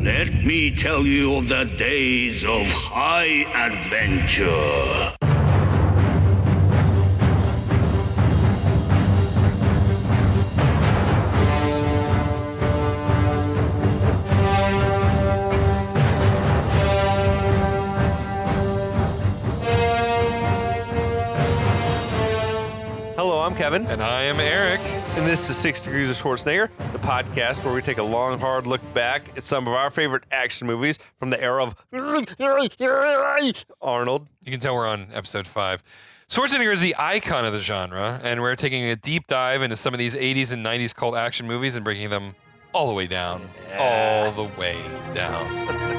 Let me tell you of the days of high adventure. Hello, I'm Kevin, And I am Eric. and this is 6 Degrees of Schwarzenegger, the podcast where we take a long, hard look back at some of our favorite action movies from the era of Arnold. You can tell we're on episode 5. Schwarzenegger is the icon of the genre, and we're taking a deep dive into some of these 80s and 90s cult action movies and breaking them all the way down. All the way down.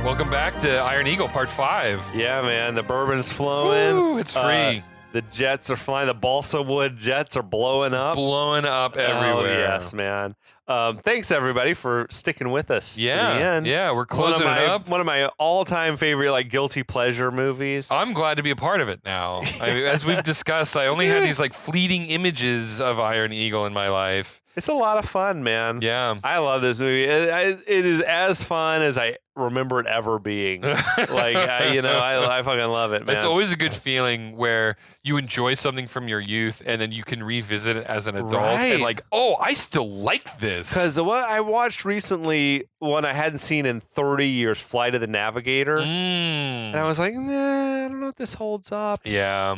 Welcome back to Iron Eagle Part 5. Yeah, man, the bourbon's flowing. Woo, it's free. The jets are flying. The balsa wood jets are blowing up. Blowing up everywhere. Oh, yes, man. Thanks, everybody, for sticking with us to the Yeah, end. yeah, we're closing it up. One of my all-time favorite, guilty pleasure movies. I'm glad to be a part of it now. As we've discussed, I only had these fleeting images of Iron Eagle in my life. It's a lot of fun, man. Yeah. I love this movie. It is as fun as I remember it ever being. I fucking love it, man. It's always a good feeling where you enjoy something from your youth and then you can revisit it as an adult and I still like this. Because what I watched recently, one I hadn't seen in 30 years, Flight of the Navigator, and I was like, nah, I don't know if this holds up. Yeah.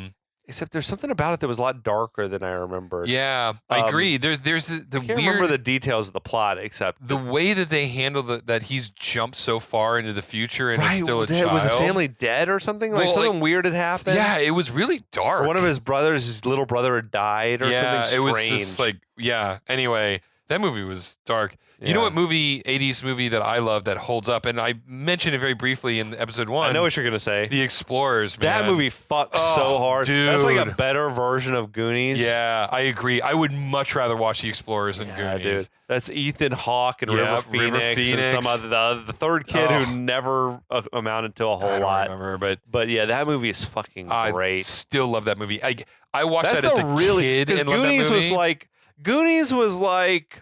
Except there's something about it that was a lot darker than I remembered. Yeah, I agree. There's the I can't weird remember the details of the plot, except the way that they handle that he's jumped so far into the future and is still a child. Was his family dead or something? Something weird had happened? Yeah, it was really dark. Or one of his brothers, his little brother had died or something strange. It was just anyway, that movie was dark. Yeah. You know what 80s movie that I love that holds up? And I mentioned it very briefly in episode 1. I know what you're going to say. The Explorers, man. That movie fucks so hard. Dude. That's like a better version of Goonies. Yeah, I agree. I would much rather watch The Explorers than Yeah, Goonies. dude. That's Ethan Hawke and River Phoenix and some other the third kid who never amounted to a whole I don't lot. remember, but yeah, that movie is fucking great. I still love that movie. I watched That's that as a kid and loved Goonies that movie. Goonies was like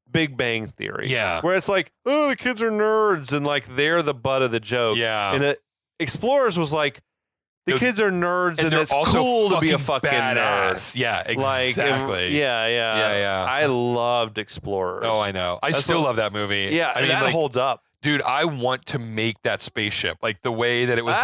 Big Bang Theory. Yeah. Where it's like, oh, the kids are nerds and they're the butt of the joke. Yeah. And the Explorers was like, the kids are nerds and it's also cool to be a fucking badass. nerd. Yeah, exactly. Yeah. I loved Explorers. Oh, I know. I still love that movie. Yeah, I mean, that holds up. Dude, I want to make that spaceship. Like the way that it was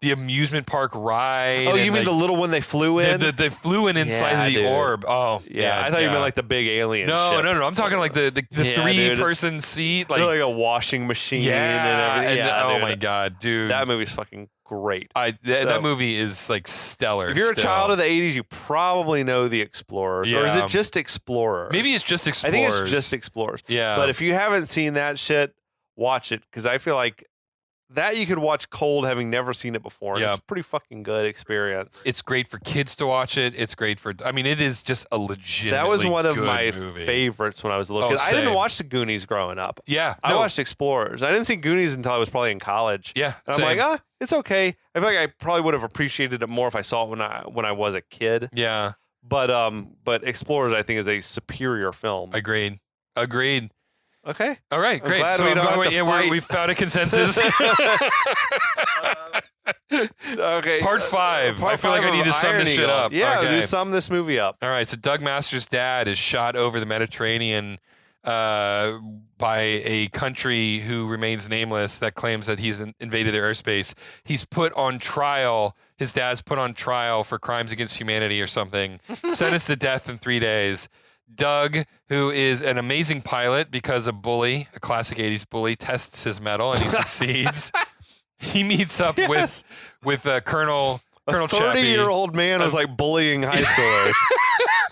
the amusement park ride. Oh, you mean the little one they flew in? They flew in inside of the orb. Oh, yeah. I thought you meant like the big alien ship. No. I'm talking like the 3-person seat. Like a washing machine and everything. Oh, my God, dude. That movie's fucking great. That movie is stellar. If you're a child of the 80s, you probably know The Explorers. Or is it just Explorers? Maybe it's just Explorers. I think it's just Explorers. Yeah. But if you haven't seen that shit, watch it, because I feel like that you could watch cold having never seen it before. And it's a pretty fucking good experience. It's great for kids to watch it. It's great for, it is just a legitimate That was one of good my movie. favorites when I was a little kid. I didn't watch the Goonies growing up. Yeah. I watched Explorers. I didn't see Goonies until I was probably in college. Yeah. And I'm like, it's okay. I feel like I probably would have appreciated it more if I saw it when I was a kid. Yeah. But Explorers, I think, is a superior film. Agreed. Okay. All right, great. Glad we don't have to fight. We found a consensus. Okay. Part 5. I feel like I need to sum this shit up. Yeah, okay. do sum this movie up. All right, so Doug Master's dad is shot over the Mediterranean by a country who remains nameless that claims that he's invaded their airspace. He's put on trial. His dad's put on trial for crimes against humanity or something. Sentenced to death in 3 days. Doug, who is an amazing pilot because a bully, a classic 80s bully, tests his mettle and he succeeds. He meets up with Colonel A Chappie. 30-year-old man was like bullying high schoolers.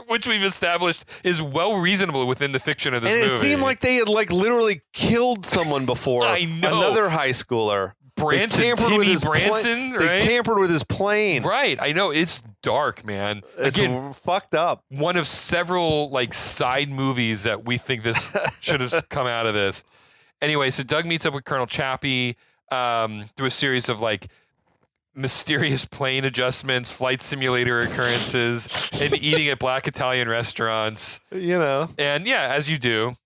Which we've established is well reasonable within the fiction of this and movie. it seemed like they had literally killed someone before. I know. Another high schooler. Branson, Timmy Branson, right? They tampered with his plane. Right, I know. It's dark, man. It's Again, fucked up. one of several side movies that we think this should have come out of this. Anyway, so Doug meets up with Colonel Chappie through a series of like mysterious plane adjustments, flight simulator occurrences, and eating at black Italian restaurants. You know. And yeah, as you do,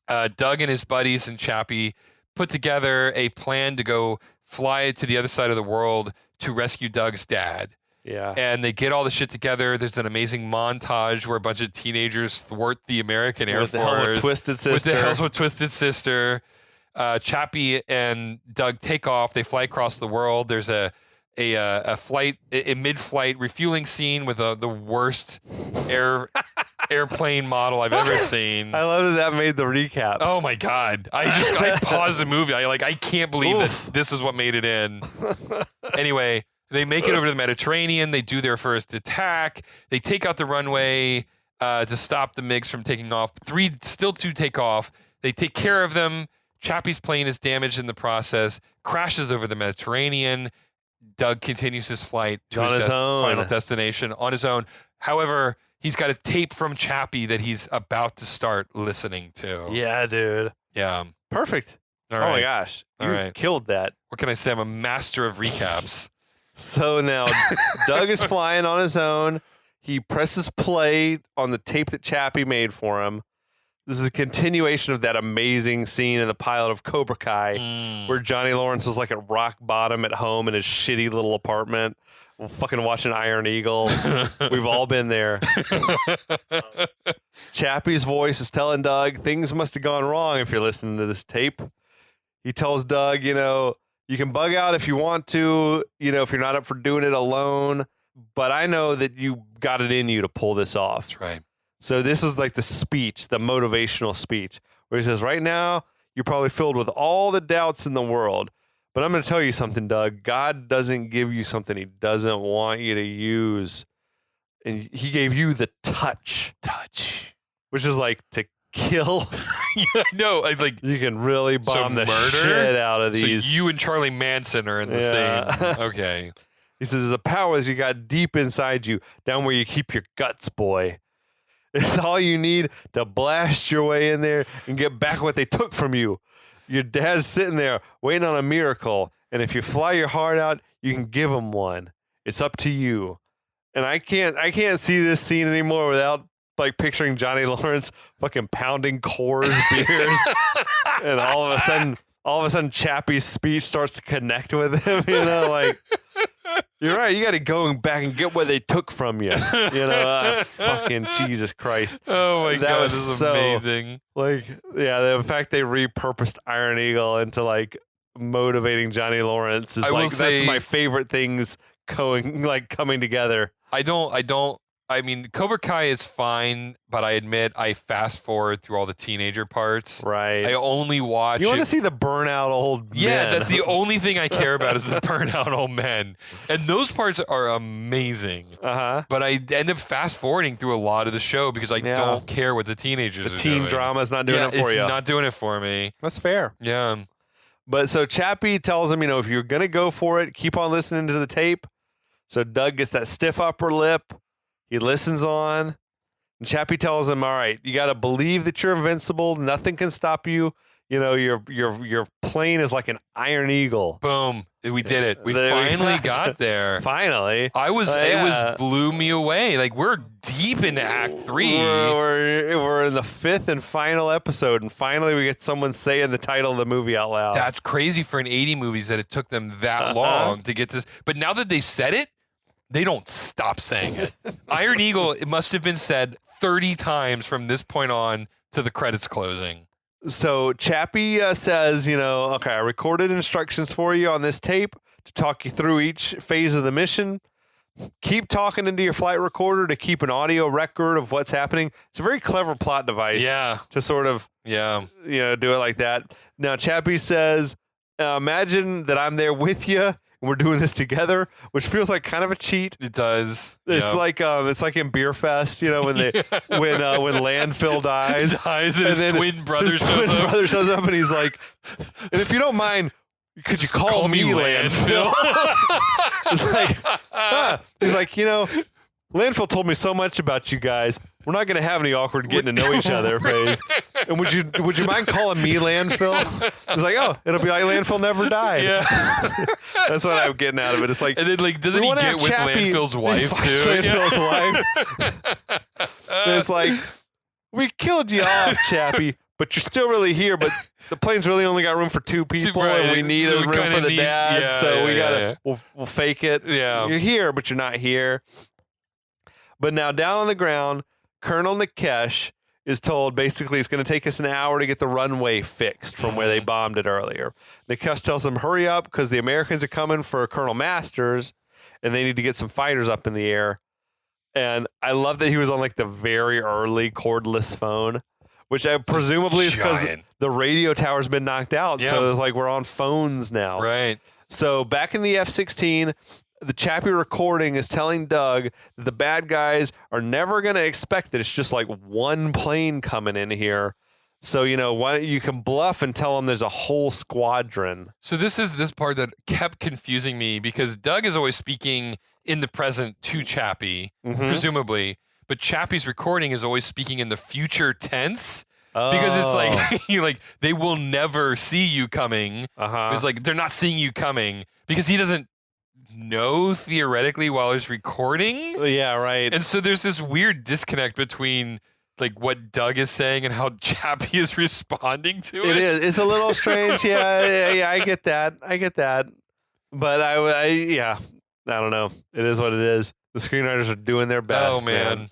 Doug and his buddies and Chappie put together a plan to go fly to the other side of the world to rescue Doug's dad. Yeah. And they get all the shit together. There's an amazing montage where a bunch of teenagers thwart the American Air with Force. The helmet twisted sister. With the helmet twisted sister. Chappie and Doug take off. They fly across the world. There's a mid-flight refueling scene with the worst airplane model I've ever seen. I love that made the recap. Oh my god! I paused the movie. I can't believe that this is what made it in. Anyway, they make it over to the Mediterranean. They do their first attack. They take out the runway to stop the MiGs from taking off. Still two take off. They take care of them. Chappie's plane is damaged in the process. Crashes over the Mediterranean. Doug continues his flight to his final destination on his own. However, he's got a tape from Chappie that he's about to start listening to. Yeah, dude. Yeah. Perfect. All right. Oh my gosh. You killed that. What can I say? I'm a master of recaps. So now Doug is flying on his own. He presses play on the tape that Chappie made for him. This is a continuation of that amazing scene in the pilot of Cobra Kai where Johnny Lawrence was like at rock bottom at home in his shitty little apartment, fucking watching Iron Eagle. We've all been there. Chappie's voice is telling Doug things must have gone wrong if you're listening to this tape. He tells Doug, you can bug out if you want to, if you're not up for doing it alone, but I know that you got it in you to pull this off. That's right. So this is like the speech, the motivational speech, where he says, right now, you're probably filled with all the doubts in the world, but I'm going to tell you something, Doug. God doesn't give you something he doesn't want you to use. And he gave you the touch, which is like to kill. Yeah, no, you can really bomb the shit out of these. So you and Charlie Manson are in the same. Okay. He says, the powers you got deep inside you, down where you keep your guts, boy. It's all you need to blast your way in there and get back what they took from you. Your dad's sitting there waiting on a miracle, and if you fly your heart out, you can give him one. It's up to you. And I can't see this scene anymore without like picturing Johnny Lawrence fucking pounding Coors beers, and all of a sudden Chappie's speech starts to connect with him. You're right. You got to go back and get what they took from you. Fucking Jesus Christ. Oh my God, this is amazing. The fact they repurposed Iron Eagle into like motivating Johnny Lawrence is that's my favorite things coming together. I mean, Cobra Kai is fine, but I admit I fast forward through all the teenager parts. Right. I only watch. You want to see the burnout old men. Yeah, that's the only thing I care about is the burnout old men. And those parts are amazing. Uh-huh. But I end up fast forwarding through a lot of the show because I don't care what the teenagers are doing. The teen drama is not doing it for you. It's not doing it for me. That's fair. Yeah. But so Chappie tells him, if you're going to go for it, keep on listening to the tape. So Doug gets that stiff upper lip. He listens on, and Chappie tells him, all right, you got to believe that you're invincible. Nothing can stop you. Your plane is like an Iron Eagle. Boom. We did it. We finally got there. Finally. It was blew me away. We're deep into Act 3. We're in the 5th and final episode, and finally we get someone saying the title of the movie out loud. That's crazy for an 80 movies that it took them that long to get this. But now that they said it, they don't stop saying it. Iron Eagle, it must have been said 30 times from this point on to the credits closing. So Chappie says, okay, I recorded instructions for you on this tape to talk you through each phase of the mission. Keep talking into your flight recorder to keep an audio record of what's happening. It's a very clever plot device. Yeah. To sort of, do it like that. Now, Chappie says, imagine that I'm there with you. We're doing this together, which feels like kind of a cheat. It does. It's like in Beer Fest, when when Landfill dies, and his twin brother shows up, and he's like, and if you don't mind, could you call me Landfill? It's like, he's like, Landfill told me so much about you guys. We're not going to have any awkward getting to know each other phase. And would you mind calling me Landfill? It's like, oh, it'll be like Landfill never died. Yeah. That's what I'm getting out of it. It's like, And then, like, doesn't he get with Landfill's wife, too? Landfill's wife. And it's like, we killed you off, Chappie, but you're still really here, but the plane's really only got room for 2 people, Right. and we need a room for the dad, yeah, so yeah, we yeah, gotta, yeah. We'll fake it. Yeah. You're here, but you're not here. But now down on the ground, Colonel Nikesh is told basically it's going to take us an hour to get the runway fixed from where they bombed it earlier. Nikesh tells them, hurry up because the Americans are coming for Colonel Masters and they need to get some fighters up in the air. And I love that he was on like the very early cordless phone, which I presumably is because Giant. the radio tower's been knocked out. Yeah. So it's like we're on phones now. Right. So back in the F-16, the Chappie recording is telling Doug that the bad guys are never going to expect that it's just like one plane coming in here. So, why don't you can bluff and tell them there's a whole squadron. So this is this part that kept confusing me because Doug is always speaking in the present to Chappie, presumably, but Chappie's recording is always speaking in the future tense. Because it's like they will never see you coming. It's like they're not seeing you coming because he doesn't know theoretically while he's recording. Yeah, right. And so there's this weird disconnect between like what Doug is saying and how Chappie is responding to it. It is. It's a little strange. Yeah, I get that. But I don't know. It is what it is. The screenwriters are doing their best. Oh, man.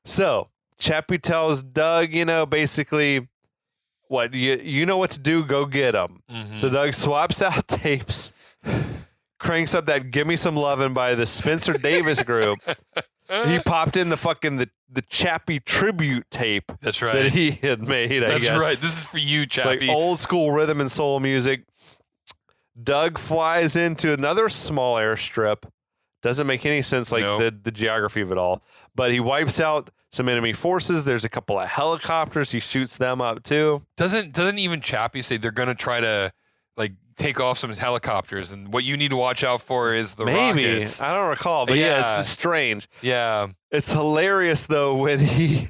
So Chappie tells Doug, basically, what you know what to do. Go get them. So Doug swaps out tapes, cranks up that "Give Me Some Lovin'" by the Spencer Davis Group. He popped in the Chappie tribute tape. That's right. That he had made. I That's guess. right. This is for you, It's Chappie. like old school rhythm and soul music. Doug flies into another small airstrip. Doesn't make any sense, like Nope. the geography of it all. But he wipes out some enemy forces. There's a couple of helicopters. He shoots them up too. Doesn't even Chappie say they're gonna try to like take off some helicopters and what you need to watch out for is the Maybe. rockets. I don't recall, but Yeah. it's strange. Yeah. It's hilarious though when he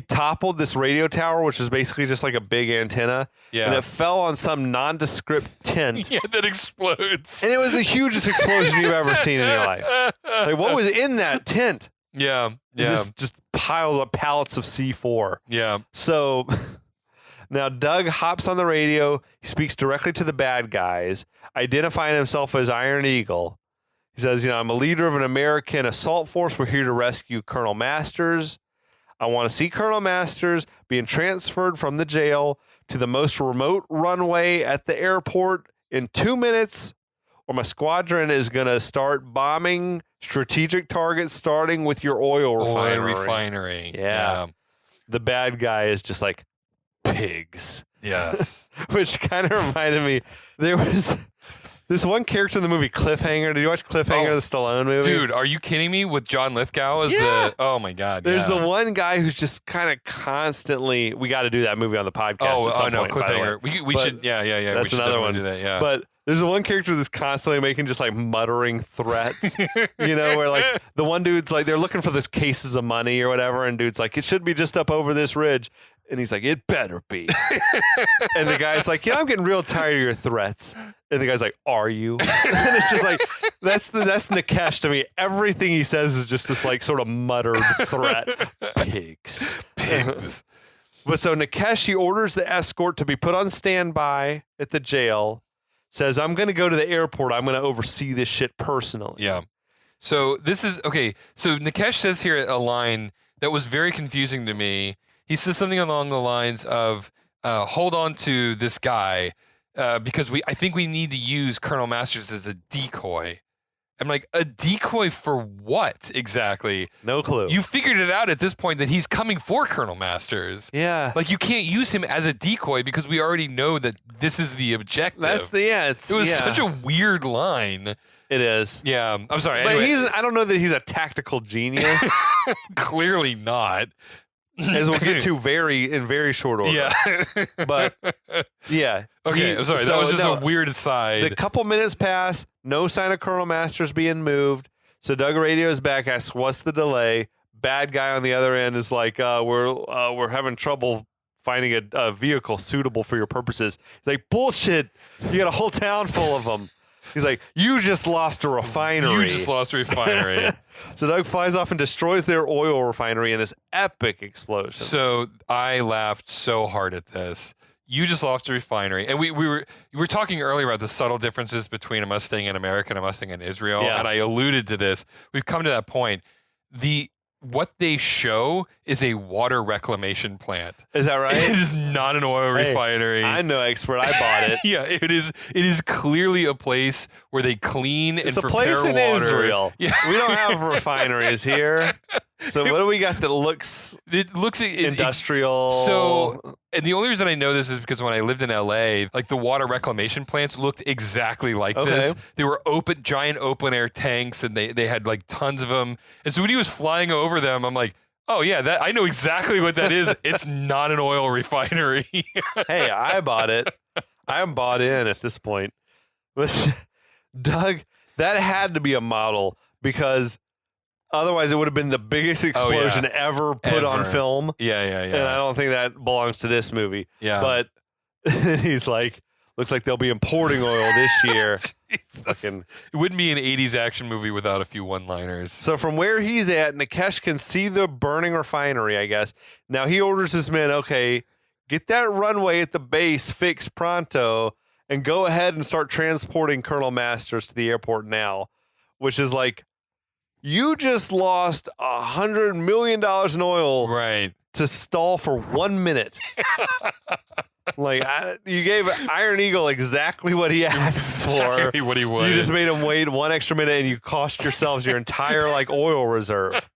toppled this radio tower, which is basically just like a big antenna, and Yeah. it fell on some nondescript tent. Yeah, that explodes. And it was the hugest explosion you've ever seen in your life. Like, what was in that tent? Yeah. It's Yeah. just piles of pallets of C4. Yeah. So now Doug hops on the radio. He speaks directly to the bad guys, identifying himself as Iron Eagle. He says, I'm a leader of an American assault force. We're here to rescue Colonel Masters. I want to see Colonel Masters being transferred from the jail to the most remote runway at the airport in 2 minutes, or my squadron is going to start bombing strategic targets, starting with your oil refinery. Yeah. The bad guy is just like pigs, Yes. which kind of reminded me. There was this one character in the movie Cliffhanger. Did you watch Cliffhanger, Oh, the Stallone movie? Dude, are you kidding me? With John Lithgow as Yeah. oh my God. There's yeah. the one guy who's just kind of constantly. We got to do that movie on the podcast. at some no, point, by the way. Cliffhanger. We But should, yeah. We That's should another definitely one. do that, yeah. But there's the one character that's constantly making just like muttering threats, where like the one dude's like, they're looking for this cases of money or whatever. And dude's like, it should be just up over this ridge. And he's like, it better be. And the guy's like, I'm getting real tired of your threats. And the guy's like, are you? And it's just like, that's Nikesh to me. Everything he says is just this like sort of muttered threat. Pigs. Pigs. But so Nikesh, he orders the escort to be put on standby at the jail, says, I'm going to go to the airport. I'm going to oversee this shit personally. Yeah. So this is okay. So Nikesh says here a line that was very confusing to me. He says something along the lines of, hold on to this guy because I think we need to use Colonel Masters as a decoy. I'm like, a decoy for what exactly? No clue. You figured it out at this point that he's coming for Colonel Masters. Yeah. Like, you can't use him as a decoy because we already know that this is the objective. It was such a weird line. It is. Yeah. I'm sorry. But Anyway, I don't know that he's a tactical genius, clearly not. as we'll get to in very short order. Yeah. But yeah. Okay, I'm sorry. That was just a weird aside. The couple minutes pass, no sign of Colonel Masters being moved. So Doug radios back, asks, "What's the delay?" Bad guy on the other end is like, "We're having trouble finding a vehicle suitable for your purposes." He's like, "Bullshit! You got a whole town full of them." He's like, "You just lost a refinery." You just lost a refinery. So Doug flies off and destroys their oil refinery in this epic explosion. So I laughed so hard at this. You just lost a refinery, and we were talking earlier about the subtle differences between a Mustang in America and a Mustang in Israel, Yeah. and I alluded to this. We've come to that point. What they show is a water reclamation plant. Is that right? It is not an oil Hey, refinery. I'm no expert. I bought it. Yeah, it is. It is clearly a place where they clean It's and a prepare place in water. Israel. Yeah, We don't have refineries here. So what do we got that looks it looks industrial? So, and the only reason I know this is because when I lived in LA, like the water reclamation plants looked exactly like this. They were giant open air tanks, and they had like tons of them. And so when he was flying over them, I'm like, oh yeah, I know exactly what that is. It's not an oil refinery. Hey, I bought it. I'm bought in at this point. Listen, Doug, that had to be a model because otherwise it would have been the biggest explosion ever put on Ever. film. Yeah. And I don't think that belongs to this movie. Yeah. But he's like, looks like they'll be importing oil this year. Fucking. It wouldn't be an 80s action movie without a few one-liners. So from where he's at, Nikesh can see the burning refinery, I guess. Now he orders his men, okay, get that runway at the base fixed pronto and go ahead and start transporting Colonel Masters to the airport now, which is like, you just lost $100 million in oil Right. to stall for 1 minute. Like, you gave Iron Eagle exactly what he asked for. Exactly what he wanted. You just made him wait 1 extra minute and you cost yourselves your entire like oil reserve.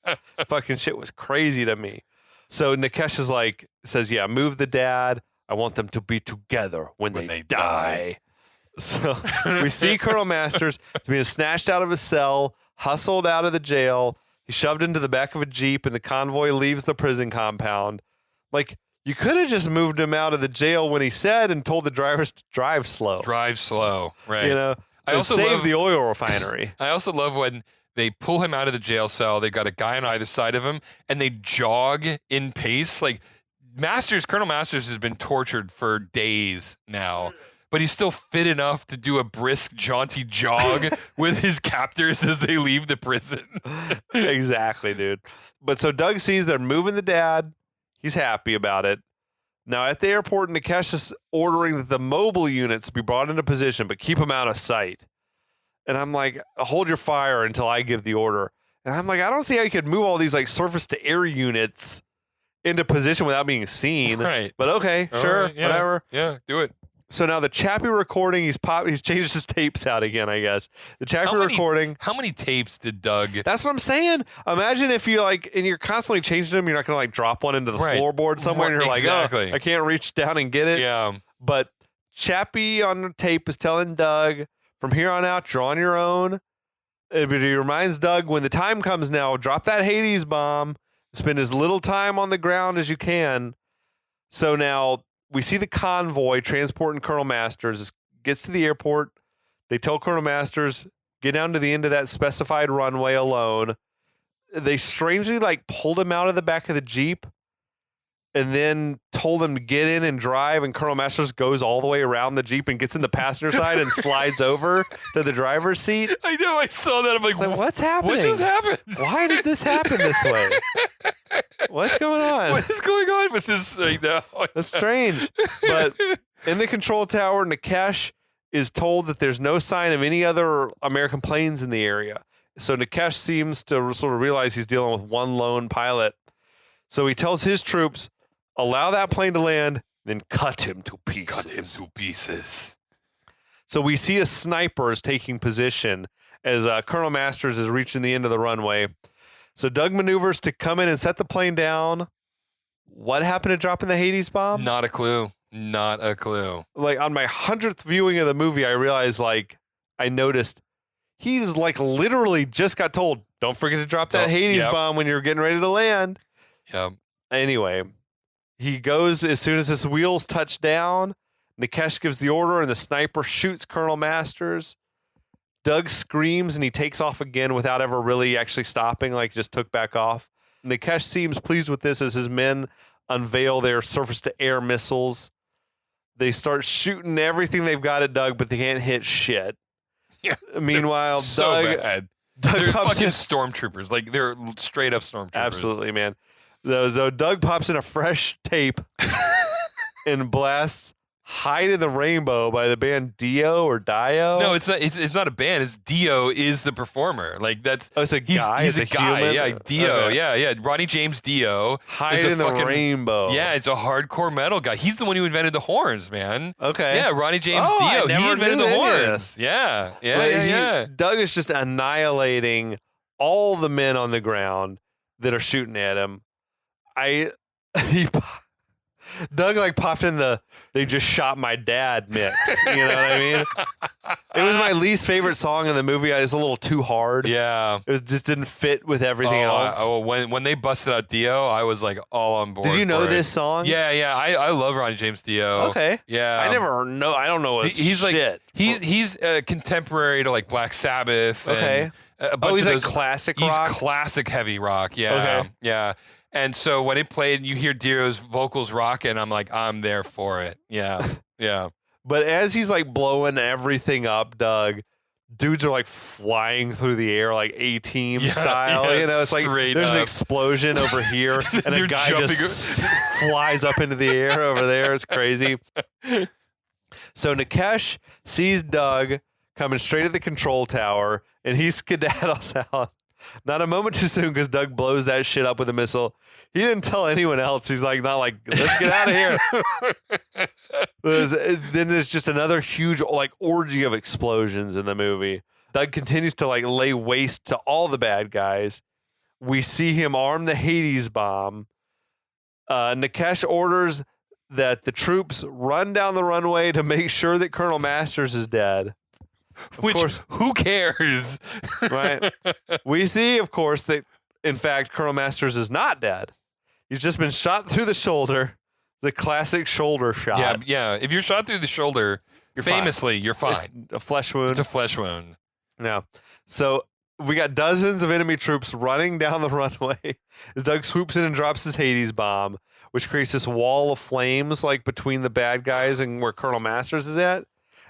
Fucking shit was crazy to me. So Nikesh is like, says, yeah, move the dad. I want them to be together when they die. So we see Colonel Masters being snatched out of his cell, hustled out of the jail. He's shoved into the back of a Jeep and the convoy leaves the prison compound. Like, you could have just moved him out of the jail when he said and told the drivers to drive slow. Drive slow. Right. You know, I and also save love- the oil refinery. I also love when they pull him out of the jail cell. They've got a guy on either side of him, and they jog in pace. Like Colonel Masters has been tortured for days now, but he's still fit enough to do a brisk, jaunty jog with his captors as they leave the prison. Exactly, dude. But so Doug sees they're moving the dad. He's happy about it. Now at the airport, Nikesh is ordering that the mobile units be brought into position, but keep them out of sight. And I'm like, hold your fire until I give the order. And I'm like, I don't see how you could move all these like surface to air units into position without being seen. Right. But okay, All sure, right, yeah. whatever. Yeah, do it. So now the Chappie recording, he's changed his tapes out again, I guess. The Chappie recording. How many tapes did Doug? That's what I'm saying. Imagine if you like, and you're constantly changing them, you're not going to like drop one into the Right. floorboard somewhere and you're Exactly. like, oh, I can't reach down and get it. Yeah. But Chappie on the tape is telling Doug, from here on out, you're on your own. But he reminds Doug, when the time comes now, drop that Hades bomb, spend as little time on the ground as you can. So now we see the convoy transporting Colonel Masters, gets to the airport. They tell Colonel Masters, get down to the end of that specified runway alone. They strangely like pulled him out of the back of the Jeep and then told him to get in and drive. And Colonel Masters goes all the way around the Jeep and gets in the passenger side and slides over to the driver's seat. I know. I saw that. I'm like, It's like, what's happening? what just happened? Why did this happen this way? What's going on? What is going on with this right now? That's strange. But in the control tower, Nikesh is told that there's no sign of any other American planes in the area. So Nikesh seems to sort of realize he's dealing with one lone pilot. So he tells his troops, allow that plane to land, then cut him to pieces. Cut him to pieces. So we see a sniper is taking position as Colonel Masters is reaching the end of the runway. So Doug maneuvers to come in and set the plane down. What happened to dropping the Hades bomb? Not a clue. Not a clue. Like on my 100th viewing of the movie, I realized I noticed he's like literally just got told, don't forget to drop that Don't- Hades yep. bomb when you're getting ready to land. Yeah. Anyway, he goes as soon as his wheels touch down. Nikesh gives the order and the sniper shoots Colonel Masters. Doug screams and he takes off again without ever really actually stopping, like just took back off. Nikesh seems pleased with this as his men unveil their surface-to-air missiles. They start shooting everything they've got at Doug, but they can't hit shit. Yeah. Meanwhile, So Doug bad. Doug They're pops fucking in. stormtroopers. Like they're straight up stormtroopers. Absolutely, man. So Doug pops in a fresh tape and blasts "Hide in the Rainbow" by the band Dio or Dio. No, it's not. It's not a band. It's Dio is the performer. Like that's. Oh, it's a guy. He's It's a guy. human? Yeah, Dio. Okay. Yeah. Ronnie James Dio. Hide is a in the fucking- Rainbow. Yeah, it's a hardcore metal guy. He's the one who invented the horns, man. Okay. Yeah, Ronnie James Oh, I Dio. He never invented knew the any of horns. this. Yeah. But Doug is just annihilating all the men on the ground that are shooting at him. Doug like popped in the "they just shot my dad" mix. You know what I mean? It was my least favorite song in the movie. It was a little too hard. Yeah. It just didn't fit with everything else. When they busted out Dio, I was like all on board. Did you know for it. this song? Yeah. I love Ronnie James Dio. Okay. Yeah. I never know. I don't know his He's like shit. he's contemporary to like Black Sabbath. Okay. And a bunch Oh, he's of like those, classic He's rock. classic heavy rock. Yeah. Okay. Yeah. And so when it played, you hear Dio's vocals rocking. I'm like, I'm there for it. Yeah. Yeah. But as he's like blowing everything up, Doug, dudes are like flying through the air like A-Team Yeah, style. yeah, You know, it's like straight there's an up. explosion over here, and a They're guy jumping just flies up into the air over there. It's crazy. So Nikesh sees Doug coming straight at the control tower, and he skedaddles out. Not a moment too soon, because Doug blows that shit up with a missile. He didn't tell anyone else. He's like, not like, let's get out of here. Then there's just another huge like orgy of explosions in the movie. Doug continues to like lay waste to all the bad guys. We see him arm the Hades bomb. Nikesh orders that the troops run down the runway to make sure that Colonel Masters is dead. Which, course. who cares? Right. We see, of course, that in fact Colonel Masters is not dead. He's just been shot through the shoulder, the classic shoulder shot. Yeah. Yeah. If you're shot through the shoulder, You're fine. famously, you're fine. It's a flesh wound. It's a flesh wound. Yeah. So we got dozens of enemy troops running down the runway as Doug swoops in and drops his Hades bomb, which creates this wall of flames like between the bad guys and where Colonel Masters is at.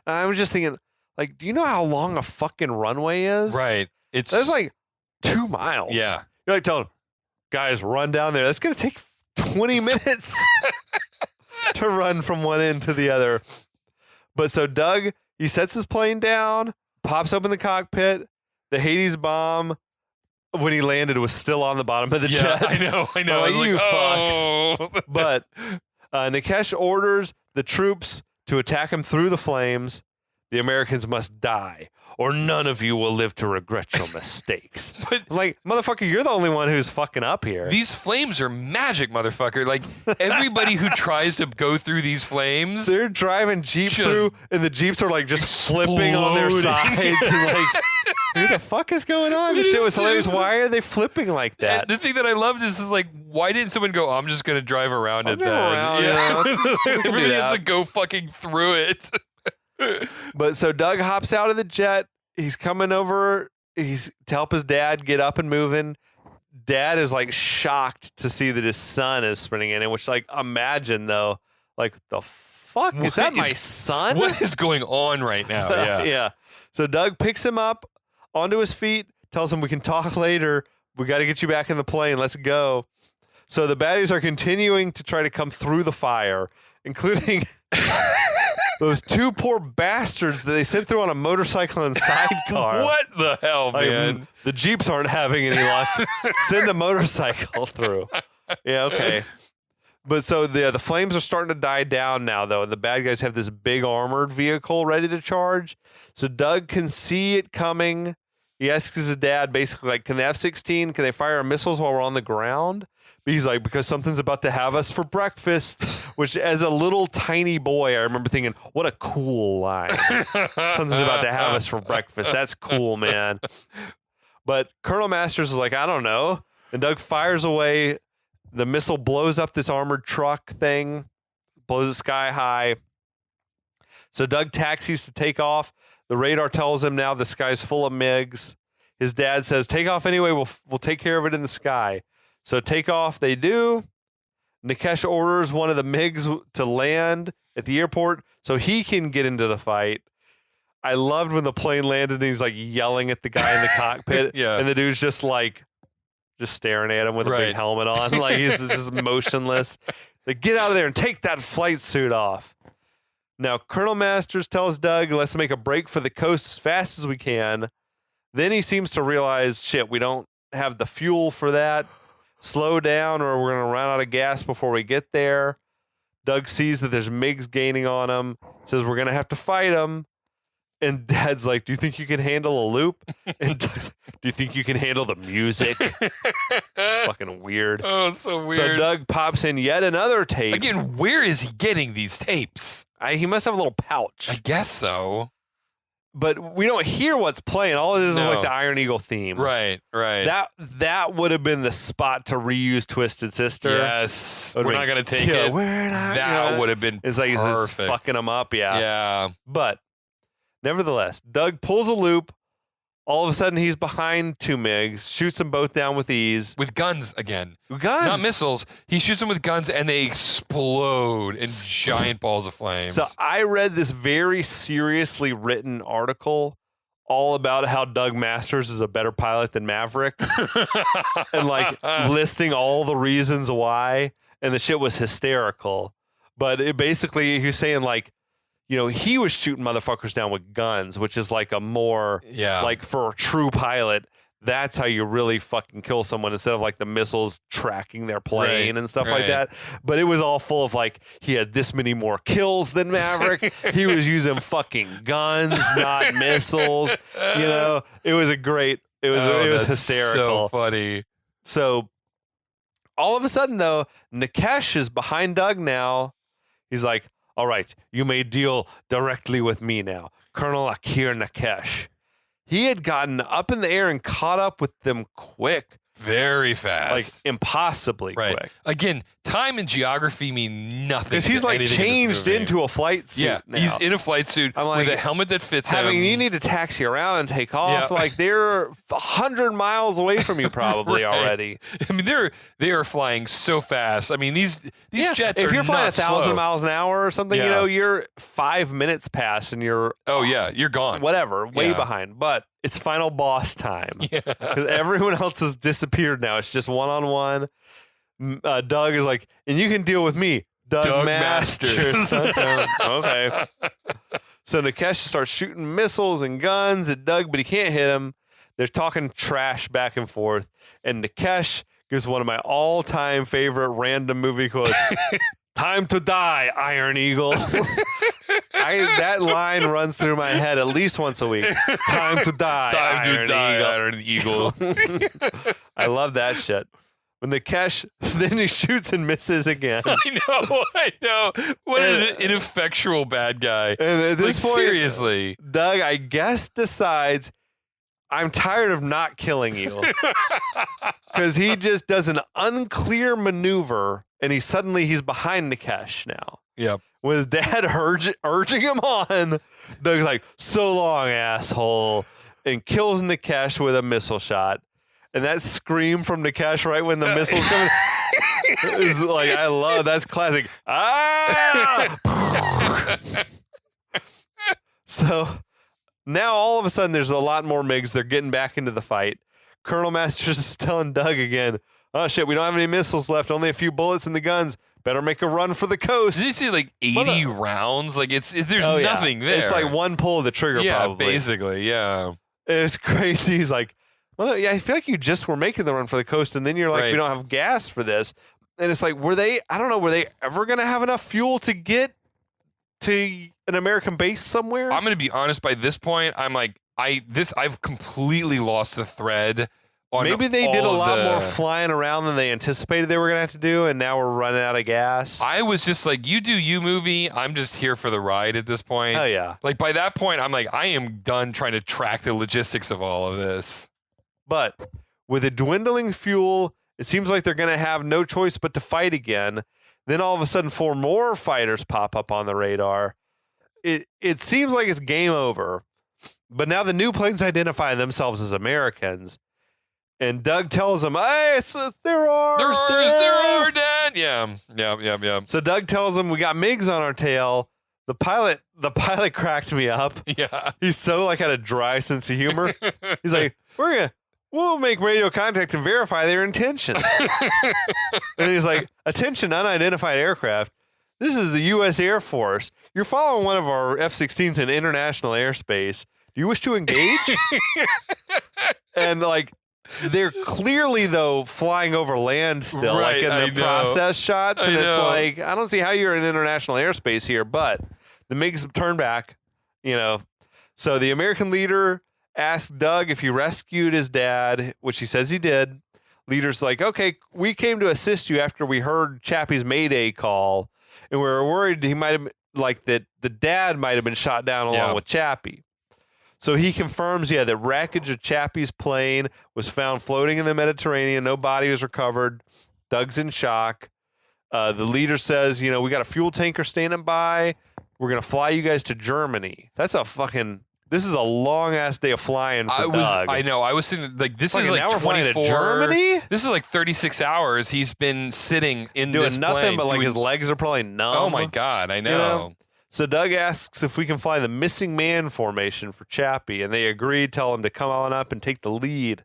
And I was just thinking, like, do you know how long a fucking runway is? Right. It's That's like 2 miles. yeah. You're like telling guys, run down there. That's going to take 20 minutes to run from one end to the other. But so Doug, he sets his plane down, pops open the cockpit. The Hades bomb, when he landed, was still on the bottom of the Yeah, jet. I know. I'm I like, was you oh. But Nikesh orders the troops to attack him through the flames. The Americans must die, or none of you will live to regret your mistakes. But- I'm like, motherfucker, you're the only one who's fucking up here. These flames are magic, motherfucker. Like everybody who tries to go through these flames. They're driving Jeeps Just through, and the Jeeps are like just flipping on their exploding. sides. And like, what the fuck is going on? This It shit is was hilarious. seriously- Why are they flipping like that? And the thing that I loved is like, why didn't someone go, I'm just going to drive around it drive then? around, yeah, we can do Everybody has that. to go fucking through it. But so Doug hops out of the jet. He's coming over. He's to help his dad get up and moving. Dad is like shocked to see that his son is sprinting in, which like imagine though, like the fuck is What that my is- son? What is going on right now? Yeah. Yeah. So Doug picks him up onto his feet, tells him we can talk later. We got to get you back in the plane. Let's go. So the baddies are continuing to try to come through the fire, including those 2 poor bastards that they sent through on a motorcycle and sidecar. What the hell, Like, man? the Jeeps aren't having any luck. Send a motorcycle through. Yeah, okay. But so the flames are starting to die down now, though, and the bad guys have this big armored vehicle ready to charge. So Doug can see it coming. He asks his dad, basically, like, can the F-16, can they fire missiles while we're on the ground? But he's like, because something's about to have us for breakfast, which as a little tiny boy, I remember thinking, what a cool line. Something's about to have us for breakfast. That's cool, man. But Colonel Masters is like, I don't know. And Doug fires away. The missile blows up this armored truck thing, blows it sky high. So Doug taxis to take off. The radar tells him now the sky's full of MiGs. His dad says, take off anyway. We'll take care of it in the sky. So take off. They do. Nikesh orders one of the MiGs to land at the airport so he can get into the fight. I loved when the plane landed and he's like yelling at the guy in the cockpit. Yeah. And the dude's just staring at him with a big helmet on. Like he's just motionless. Like, get out of there and take that flight suit off. Now, Colonel Masters tells Doug, let's make a break for the coast as fast as we can. Then he seems to realize, shit, we don't have the fuel for that. Slow down or we're going to run out of gas before we get there. Doug sees that there's MiGs gaining on him. Says, we're going to have to fight them. And Dad's like, do you think you can handle a loop? And Doug's, do you think you can handle the music? Fucking weird. Oh, it's so weird. So Doug pops in yet another tape. Again, where is he getting these tapes? He must have a little pouch. I guess so. But we don't hear what's playing. All it is No. like the Iron Eagle theme. Right. That would have been the spot to reuse Twisted Sister. Yes. Would've We're been not going to take it. We're not, That would have been It's like it's perfect. fucking them up, yeah. Yeah. But nevertheless, Doug pulls a loop. All of a sudden, he's behind two MiGs, shoots them both down with ease. With guns again. Guns. Not missiles. He shoots them with guns and they explode in giant balls of flames. So I read this very seriously written article all about how Doug Masters is a better pilot than Maverick and like listing all the reasons why. And the shit was hysterical. But it basically, he's saying like, you know, he was shooting motherfuckers down with guns, which is like a more, Yeah. like for a true pilot, that's how you really fucking kill someone instead of like the missiles tracking their plane Right, and stuff like right. that. But it was all full of like, he had this many more kills than Maverick. He was using fucking guns, not missiles. You know, it was a great, it was that's hysterical. So funny. So all of a sudden, though, Nikesh is behind Doug now. He's like, all right, you may deal directly with me now. Colonel Akir Nikesh. He had gotten up in the air and caught up with them quick. Very fast. Like impossibly right. quick. Again, time and geography mean nothing. Because he's to like anything in this changed movie. into a flight suit. Yeah, now. he's in a flight suit I'm like, with a helmet that fits having him. you need to taxi around and take off. Yeah. Like they're 100 miles away from you probably Right. already. I mean, they are flying so fast. I mean, these Yeah, jets if are you're flying not 1,000 slow. miles an hour or something, you Yeah. know, you're 5 minutes past and you're Oh yeah, you're gone. whatever, way Yeah. behind. But it's final boss time. Yeah. Because everyone else has disappeared now. It's just one-on-one. Doug is like, and you can deal with me, Doug Masters. Okay. So Nikesh starts shooting missiles and guns at Doug, but he can't hit him. They're talking trash back and forth. And Nikesh gives one of my all-time favorite random movie quotes. Time to die, Iron Eagle. That line runs through my head at least once a week. Time to die, Time to Iron die, Eagle. Iron Eagle. I love that shit. When Nikesh, then he shoots and misses again. I know. What an ineffectual bad guy. And at this Like, point, seriously. Doug, I guess, decides, I'm tired of not killing you. Because he just does an unclear maneuver and he's behind Nikesh now. Yep. With his dad urging him on, Doug's like, so long, asshole, and kills Nikesh with a missile shot. And that scream from Nikesh right when the missile's coming is like, I love, that's classic. Ah! So now all of a sudden there's a lot more MiGs. They're getting back into the fight. Colonel Masters is telling Doug again, oh shit, we don't have any missiles left, only a few bullets in the guns. Better make a run for the coast. Did he say like 80 rounds? Like there's Oh, yeah. nothing there. It's like one pull of the trigger, yeah, probably. basically, yeah. It's crazy. He's like, well, yeah, I feel like you just were making the run for the coast, and then you're like, Right. we don't have gas for this. And it's like, were they ever going to have enough fuel to get to an American base somewhere? I'm gonna be honest. By this point, I'm like, I've completely lost the thread. On Maybe they did a all lot the- more flying around than they anticipated they were going to have to do, and now we're running out of gas. I was just like, you do you movie. I'm just here for the ride at this point. Oh, yeah. Like by that point, I'm like, I am done trying to track the logistics of all of this. But with a dwindling fuel, it seems like they're going to have no choice but to fight again. Then all of a sudden, 4 more fighters pop up on the radar. It seems like it's game over. But now the new planes identify themselves as Americans. And Doug tells them, hey, there are Dad. Yeah. So Doug tells them, we got MiGs on our tail. The pilot cracked me up. Yeah. He's so like had a dry sense of humor. He's like, we'll make radio contact and verify their intentions. And he's like, attention, unidentified aircraft. This is the U.S. Air Force. You're following one of our F-16s in international airspace. Do you wish to engage? And like, they're clearly though flying over land still, Right, like in the process shots, and I it's know. like I don't see how you're in international airspace here. But the MiGs turn back, So the American leader asked Doug if he rescued his dad, which he says he did. Leader's like, okay, we came to assist you after we heard Chappie's Mayday call, and we were worried he might have that the dad might have been shot down along with Chappie. So he confirms, the wreckage of Chappie's plane was found floating in the Mediterranean. No body was recovered. Doug's in shock. The leader says, we got a fuel tanker standing by. We're going to fly you guys to Germany. This is a long-ass day of flying for Doug. I know. I was thinking, this is like now we're flying to 24. Germany? This is like 36 hours he's been sitting in Doing this nothing plane. but like his legs are probably numb. Oh, my God. I know. So Doug asks if we can fly the missing man formation for Chappie, and they agree, tell him to come on up and take the lead.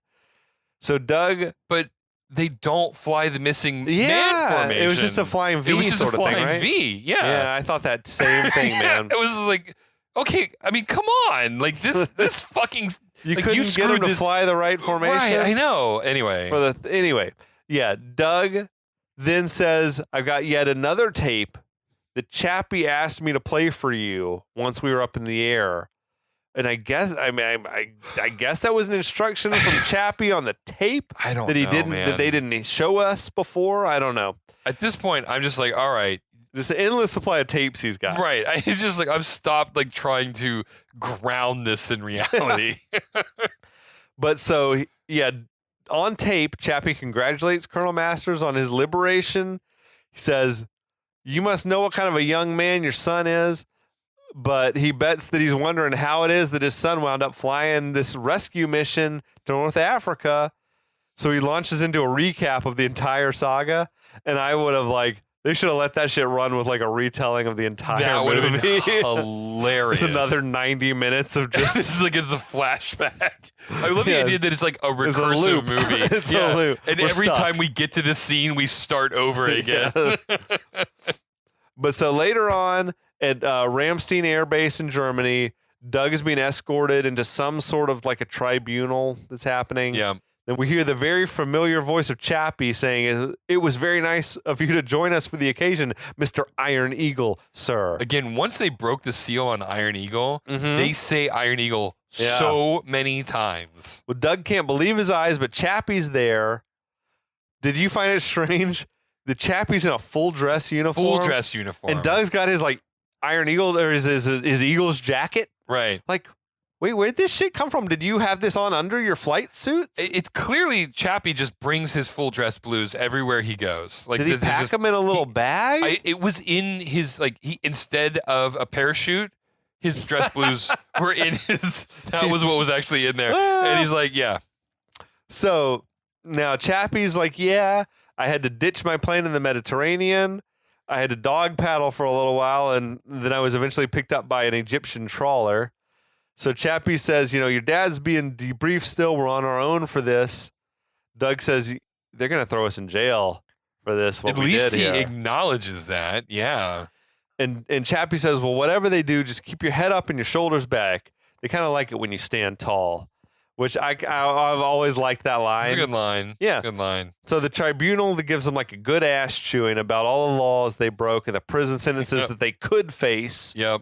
So Doug... But they don't fly the missing man formation. It was just a flying V It was just sort a of flying thing, right? V, yeah. Yeah, I thought that same thing, man. It was like, okay, I mean, come on. Like, this fucking... You like, couldn't get him to fly the right formation? Right, I know. Anyway. Doug then says, I've got yet another tape that Chappie asked me to play for you once we were up in the air. And I guess I guess that was an instruction from Chappie on the tape I don't that he know, didn't man. that they didn't show us before. I don't know. At this point, I'm just like, all right. Just an endless supply of tapes he's got. Right. It's just like, I've stopped like trying to ground this in reality. But so, on tape, Chappie congratulates Colonel Masters on his liberation. He says, you must know what kind of a young man your son is, but he bets that he's wondering how it is that his son wound up flying this rescue mission to North Africa. So he launches into a recap of the entire saga, and I would have they should have let that shit run with like a retelling of the entire That would have movie. been hilarious. It's another 90 minutes of just This is like it's a flashback. I love the Yeah. idea that it's like a It's a recursive loop. movie. It's a loop. And We're every stuck. time we get to this scene, we start over again. But so later on at Ramstein Air Base in Germany, Doug is being escorted into some sort of like a tribunal that's happening. Yeah. Then we hear the very familiar voice of Chappie saying, it was very nice of you to join us for the occasion, Mr. Iron Eagle, sir. Again, once they broke the seal on Iron Eagle, Mhm. they say Iron Eagle Yeah. so many times. Well, Doug can't believe his eyes, but Chappie's there. Did you find it strange? The Chappie's in a full dress uniform. Full dress uniform. And Doug's got his like Iron Eagle or his Eagle's jacket. Right. Like, wait, where'd this shit come from? Did you have this on under your flight suits? It's clearly Chappie just brings his full dress blues everywhere he goes. Like Did he there's pack just- them in a little bag? it was in his he instead of a parachute, his dress blues were in his. That was what was actually in there, and he's like, yeah. So now Chappie's like, yeah, I had to ditch my plane in the Mediterranean. I had to dog paddle for a little while, and then I was eventually picked up by an Egyptian trawler. So Chappie says, your dad's being debriefed still. We're on our own for this. Doug says, they're going to throw us in jail for this. What At we least did he here. acknowledges that. Yeah. And Chappie says, well, whatever they do, just keep your head up and your shoulders back. They kind of like it when you stand tall, which I've always liked that line. It's a good line. Yeah. Good line. So the tribunal that gives them like a good ass chewing about all the laws they broke and the prison sentences Yep. that they could face. Yep.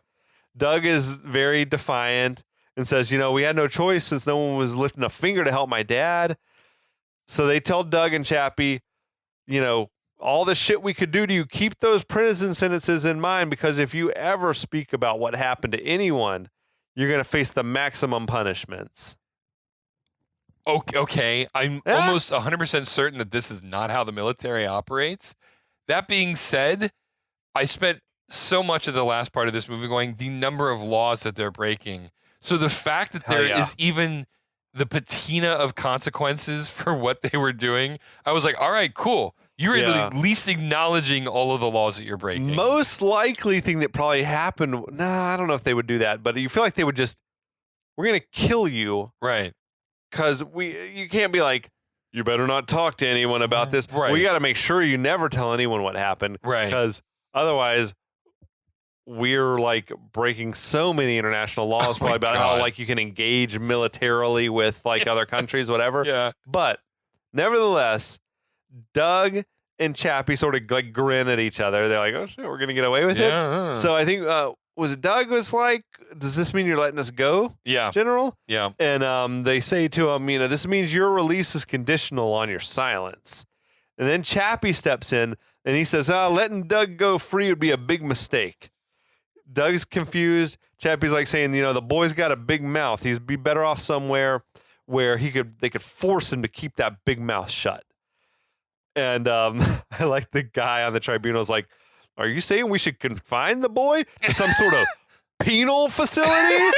Doug is very defiant and says, we had no choice since no one was lifting a finger to help my dad. So they tell Doug and Chappie, all the shit we could do to you, keep those prison sentences in mind, because if you ever speak about what happened to anyone, you're going to face the maximum punishments. Okay. I'm Yeah. almost 100% certain that this is not how the military operates. That being said, I spent so much of the last part of this movie going, the number of laws that they're breaking. So the fact that Hell there is yeah. even the patina of consequences for what they were doing, I was like, all right, cool. You're Yeah. at least acknowledging all of the laws that you're breaking. Most likely thing that probably happened. I don't know if they would do that, but you feel like they would just, we're gonna kill you Right. because you can't be like, you better not talk to anyone about this. Right. We got to make sure you never tell anyone what happened, Right. because otherwise we're like breaking so many international laws Oh my probably about how God. like you can engage militarily with like other countries, whatever. Yeah. But nevertheless, Doug and Chappie sort of like grin at each other. They're like, oh shit, we're gonna get away with it. Yeah. So I think was it Doug was like, does this mean you're letting us go, yeah. General? Yeah. And they say to him, this means your release is conditional on your silence. And then Chappie steps in and he says, letting Doug go free would be a big mistake. Doug's confused. Chappie's like saying, the boy's got a big mouth. He'd be better off somewhere where they could force him to keep that big mouth shut. And I like the guy on the tribunal is like, are you saying we should confine the boy to some sort of penal facility?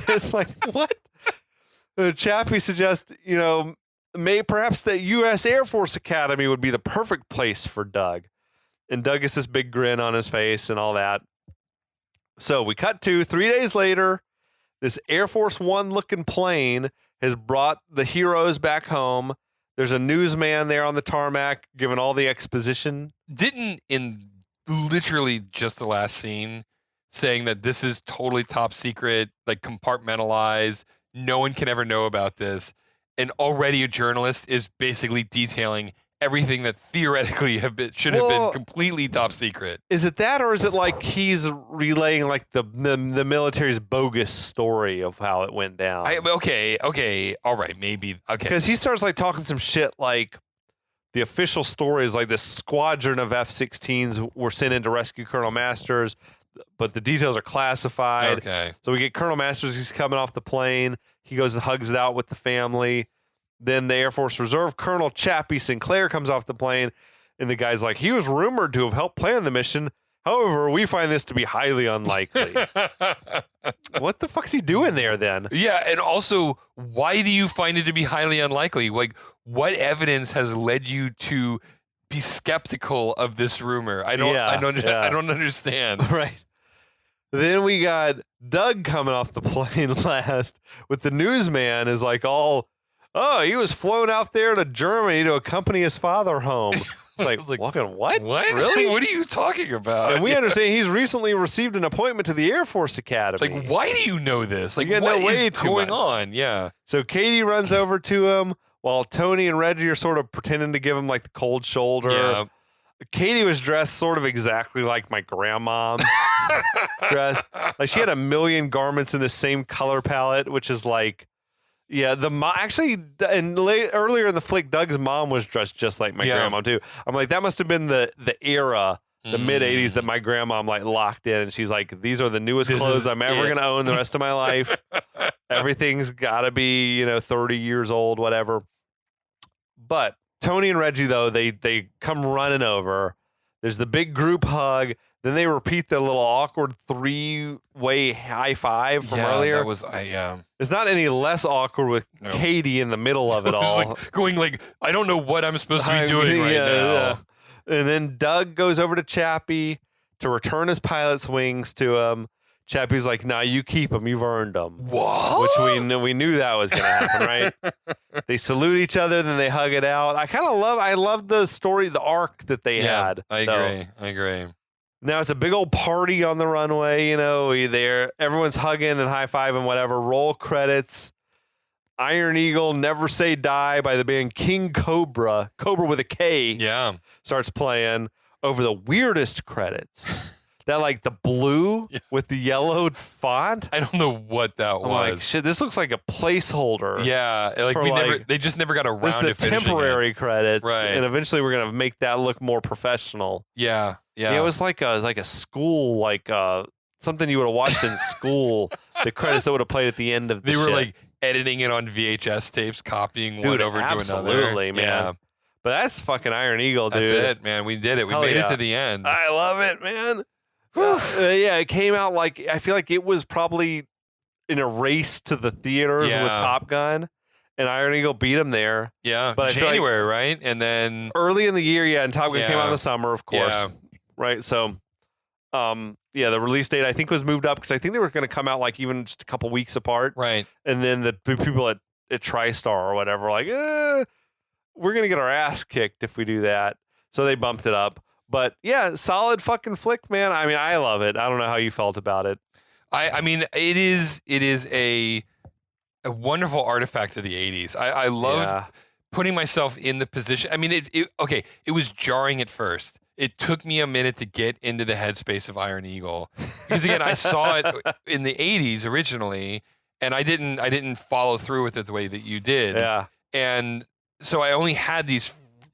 It's like, what? Chappie suggests, perhaps the U.S. Air Force Academy would be the perfect place for Doug. And Doug gets this big grin on his face and all that. So we cut to 3 days later. This Air Force One looking plane has brought the heroes back home. There's a newsman there on the tarmac giving all the exposition. Didn't in literally just the last scene saying that this is totally top secret, like compartmentalized, no one can ever know about this, and already a journalist is basically detailing everything that theoretically should have been completely top secret. Is it that, or is it like he's relaying like the military's bogus story of how it went down? Okay, all right, maybe. Okay. Because he starts like talking some shit like the official story is like this squadron of F-16s were sent in to rescue Colonel Masters, but the details are classified. Okay. So we get Colonel Masters, he's coming off the plane. He goes and hugs it out with the family. Then the Air Force Reserve Colonel Chappie Sinclair comes off the plane, and the guy's like, he was rumored to have helped plan the mission. However, we find this to be highly unlikely. What the fuck's he doing there then? Yeah, and also, why do you find it to be highly unlikely? Like, what evidence has led you to be skeptical of this rumor? I don't understand. Right. Then we got Doug coming off the plane last with the newsman is like he was flown out there to Germany to accompany his father home. It's like, fucking what? What? Really? What are you talking about? And we understand he's recently received an appointment to the Air Force Academy. Like, why do you know this? Like, You what know way is too going much. on? Yeah. So Katie runs over to him while Tony and Reggie are sort of pretending to give him like the cold shoulder. Yeah. Katie was dressed sort of exactly like my grandma. Dressed like she had a million garments in the same color palette, which is like, yeah, earlier in the flick, Doug's mom was dressed just like my grandma too. I'm like, that must have been the era, the mid '80s that my grandma like locked in, and she's like, these are the newest This clothes is I'm ever it. gonna own the rest of my life. Everything's gotta be 30 years old, whatever. But Tony and Reggie though, they come running over. There's the big group hug. Then they repeat the little awkward 3-way high five from earlier. That was It's not any less awkward with No. Katie in the middle of it Just all. like going like, I don't know what I'm supposed to be I doing mean, right yeah, now. yeah. And then Doug goes over to Chappie to return his pilot's wings to him. Chappie's like, "Nah, you keep them. You've earned them." What? Which we knew that was going to happen, right? They salute each other, then they hug it out. I love the story, the arc that they had. I though. agree. Now it's a big old party on the runway, everyone's hugging and high-fiving, whatever. Roll credits. Iron Eagle, Never Say Die by the band King Cobra with a K, Yeah. starts playing over the weirdest credits. That like the blue with the yellow font. I don't know what that I'm was. like, shit, this looks like a placeholder. Yeah, like for, they just never got This around is to the finishing temporary credits, Right. and eventually we're gonna make that look more professional. it. Yeah. Yeah, it was like a school, something you would have watched in school. The credits that would have played at the end of the They were shit. like editing it on VHS tapes, copying one Dude, over to another. absolutely, man. Yeah, But that's fucking Iron Eagle, dude. that's it, man. We did it. We Hell made yeah. it to the end. I love it, man. Yeah, it came out like I feel like it was probably in a race to the theaters with Yeah. Top Gun, and Iron Eagle beat him there. Yeah, But I feel like- January, right? And then Early in the year, yeah, and Top Gun came out in Yeah. the summer, of course. Yeah. Right, so, yeah, the release date I think was moved up because I think they were going to come out like even just a couple weeks apart, right. and then the people at TriStar or whatever were like, we're going to get our ass kicked if we do that, so they bumped it up. But yeah, solid fucking flick, man. I mean, I love it. I don't know how you felt about it. I mean, it is a wonderful artifact of the 80s. I loved Yeah. putting myself in the position. I mean, it was jarring at first. It took me a minute to get into the headspace of Iron Eagle because again, I saw it in the 80s originally, and I didn't follow through with it the way that you did. Yeah. And so I only had these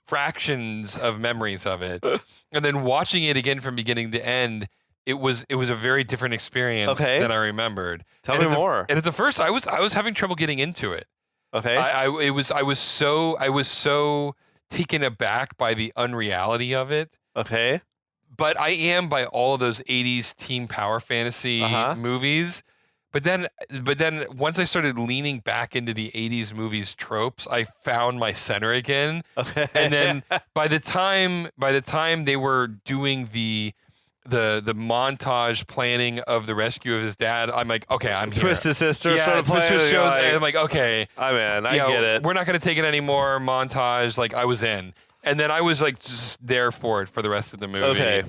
fractions of memories of it. And then watching it again from beginning to end, it was a very different experience Okay. than I remembered. Tell And me at the- more. And at the first, I was having trouble getting into it. Okay. I was so taken aback by the unreality of it. Okay. But I am by all of those 80s teen power fantasy Uh-huh. movies. But then once I started leaning back into the 80s movies tropes, I found my center again. Okay. And then by the time they were doing the montage planning of the rescue of his dad, I'm like, okay, I'm here. Twisted Sister Yeah, started Twisted playing. shows, Like, and I'm like, okay, I mean, I you know, get it. we're not going to take it anymore. Montage, like I was in, and then I was like just there for it for the rest of the movie. Okay.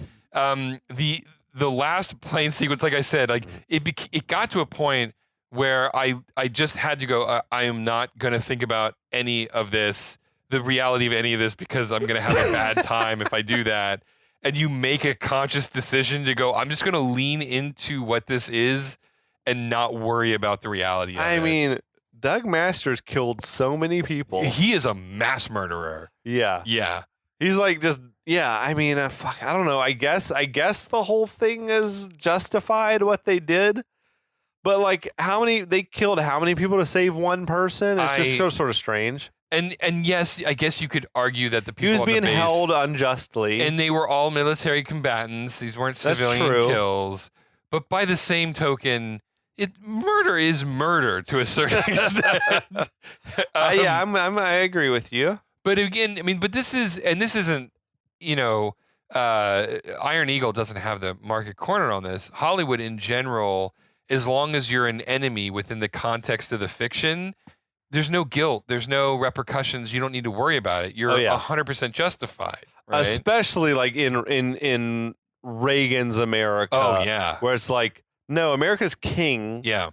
The last plane sequence, like I said, like it got to a point where I just had to go. I am not going to think about any of this, the reality of any of this, because I'm going to have a bad time if I do that. And you make a conscious decision to go, I'm just going to lean into what this is and not worry about the reality of it. I mean, Doug Masters killed so many people. He is a mass murderer. Yeah. Yeah. He's like just yeah, I mean, fuck, I don't know. I guess the whole thing is justified what they did. But like they killed how many people to save one person? It's just sort of strange. And yes, I guess you could argue that the people He was on the being base, held unjustly. and they were all military combatants. These weren't That's civilian true. kills. But by the same token, murder is murder to a certain extent. Yeah, I agree with you. But again, I mean, this isn't, Iron Eagle doesn't have the market corner on this. Hollywood in general, as long as you're an enemy within the context of the fiction, there's no guilt, there's no repercussions. You don't need to worry about it. You're 100% justified, right? Especially like in Reagan's America. Oh yeah, Where it's like, no, America's king. yeah,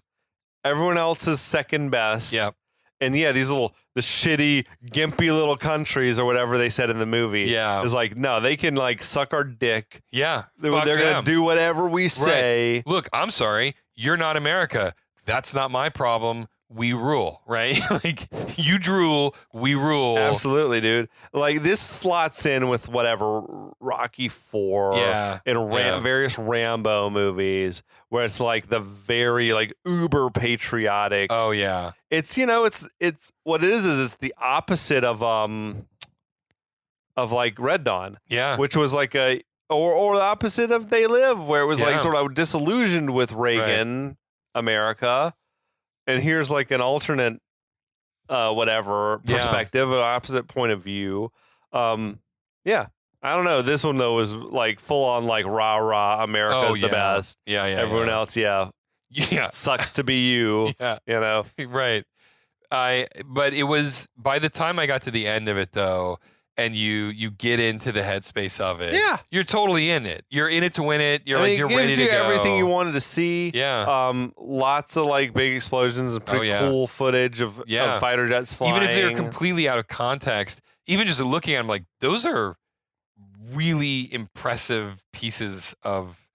Everyone else is second best. yeah, And yeah, the shitty, gimpy little countries or whatever they said in the movie. Yeah. Is like, no, they can like suck our dick. yeah. They're Fuck going them. to do whatever we say. Look, I'm sorry, you're not America. That's not my problem. We rule, right? Like you drool, we rule. Absolutely, dude. Like this slots in with whatever Rocky IV Yeah, and yeah. various Rambo movies where it's like the very like uber patriotic. Oh yeah, It's it's what it is it's the opposite of like Red Dawn, yeah, which was like or the opposite of They Live, where it was like Yeah. sort of disillusioned with Reagan America, and here's like an alternate whatever Yeah. perspective, an opposite point of view. Yeah, I don't know. This one though was like full on like rah rah, America's Oh, the yeah. best. yeah, yeah. Everyone yeah. else, yeah, yeah, sucks to be you. yeah. You know, Right. But it was by the time I got to the end of it though, and you get into the headspace of it. Yeah. You're totally in it. You're in it to win it. You're I mean, like you're it gives ready to you go. everything you wanted to see. Yeah. Lots of like big explosions and pretty yeah. cool footage of fighter jets flying. Even if they're completely out of context, even just looking at them, like those are really impressive pieces of